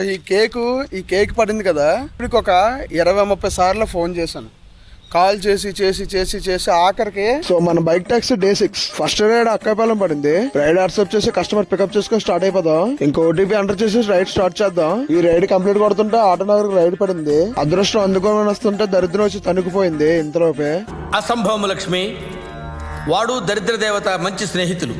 ఈ కేక్ పడింది కదా, ఇప్పటికి ఒక 20-30 సార్లు ఫోన్ చేశాను. కాల్ చేసి చేసి చేసి చేసి ఆఖరికి మన bike taxi day 6 first ride Akkayapalem పడింది. రైడ్ యాక్సెప్ట్ చేసి కస్టమర్ పికప్ చేసుకొని స్టార్ట్ అయిపోదాం. ఇంకో ఓటీపీ ఎంటర్ చేసి రైడ్ స్టార్ట్ చేద్దాం. ఈ రైడ్ కంప్లీట్ కొడుతుంటే ఆటోనగర్ రైడ్ పడింది. అదృష్టం అందుకొని వస్తుంటే దరిద్రం వచ్చి తనుకుపోయింది. ఇంతలోపే అసంభవము లక్ష్మి, వాడు దరిద్ర దేవత మంచి స్నేహితులు,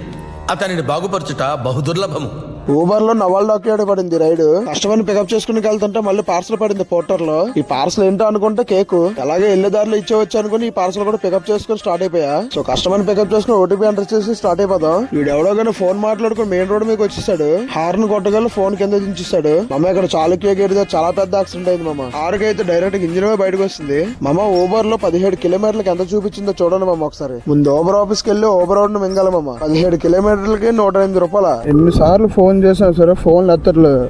అతనిని బాగుపరచుట బహుదుర్లభము. ఊబర్ లో నవాల్ డాక్యుమెంట్ పడింది. రైడ్ కస్టమర్ ని పికప్ చేసుకుని వెళ్తుంటే మళ్ళీ పార్సల్ పడింది పోర్టర్ లో. ఈ పార్సల్ ఏంటో అనుకుంటే కేకు, అలాగే ఎల్లు దారిలో ఇచ్చేవచ్చు అనుకుని ఈ పార్సల్ కూడా పికప్ చేసుకుని స్టార్ట్ అయిపోయా. సో కస్టమర్ ని పికప్ చేసుకుని ఓటీపీ ఎంటర్ చేసి స్టార్ట్ అయిపోదాం. వీడు ఎవడో కానీ ఫోన్ మాట్లాడుకుని మెయిన్ రోడ్ మీకు వచ్చేసాడు. హార్న్ కొట్టగల ఫోన్ కింద దించేస్తాడు. మమ్మ ఇక్కడ చాళుక్య గేట్ దగ్గర చాలా పెద్ద యాక్సిడెంట్ అయింది. మమ్మ కారుకి అయితే డైరెక్ట్ ఇంజిన్ బయటకు వస్తుంది. మమ్మ ఊబర్ లో 17 కిలోమీటర్లకు ఎంత చూపించిందో చూడండి మమ్మ ఒకసారి. ముందు ఊబర్ ఆఫీస్ కి వెళ్ళి ఊబర్ రోడ్ ను మింగాల మమ్మ. 17 కిలోమీటర్లకి 108 రూపాయలు. ఎన్నిసార్లు ఫోన్ చేసాం సరే ఫోన్ ఎత్తట్లేదు.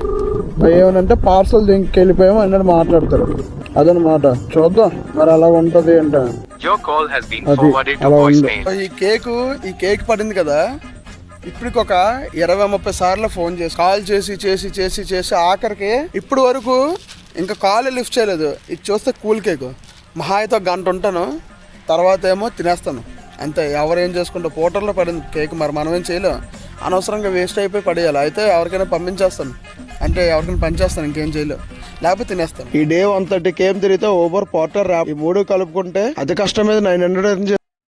ఏమనంటే పార్సల్ దీనికి వెళ్ళిపోయాము అన్నట్టు మాట్లాడతారు. అదనమాట, చూద్దాం మరి అలా ఉంటది అంటే. ఈ కేక్ పడింది కదా, ఇప్పటికి ఒక 20-30 సార్లు ఫోన్ చేసి కాల్ చేసి చేసి చేసి చేసి ఆఖరికి ఇప్పుడు వరకు ఇంకా కాల్ లిఫ్ట్ చేయలేదు. ఇది చూస్తే కూల్ కేక్ మహా అయితే 1 గంట ఉంటాను, తర్వాత ఏమో తినేస్తాను అంతే. ఎవరు ఏం చేసుకుంటా పోటర్లో పడింది కేక్, మరి మనం ఏం చేయలేం. అనవసరంగా వేస్ట్ అయిపోయి పడేయాలి. అయితే ఎవరికైనా పంపించేస్తాను, అంటే ఎవరికైనా పనిచేస్తాను, ఇంకేం చేయలేవు, లేకపోతే తినేస్తాను. ఈ డే 130 కేమ్ తిరిగితే ఊబర్, పోర్టర్, ర్యాప్ ఈ 3 కలుపుకుంటే అతి కష్టం మీద 900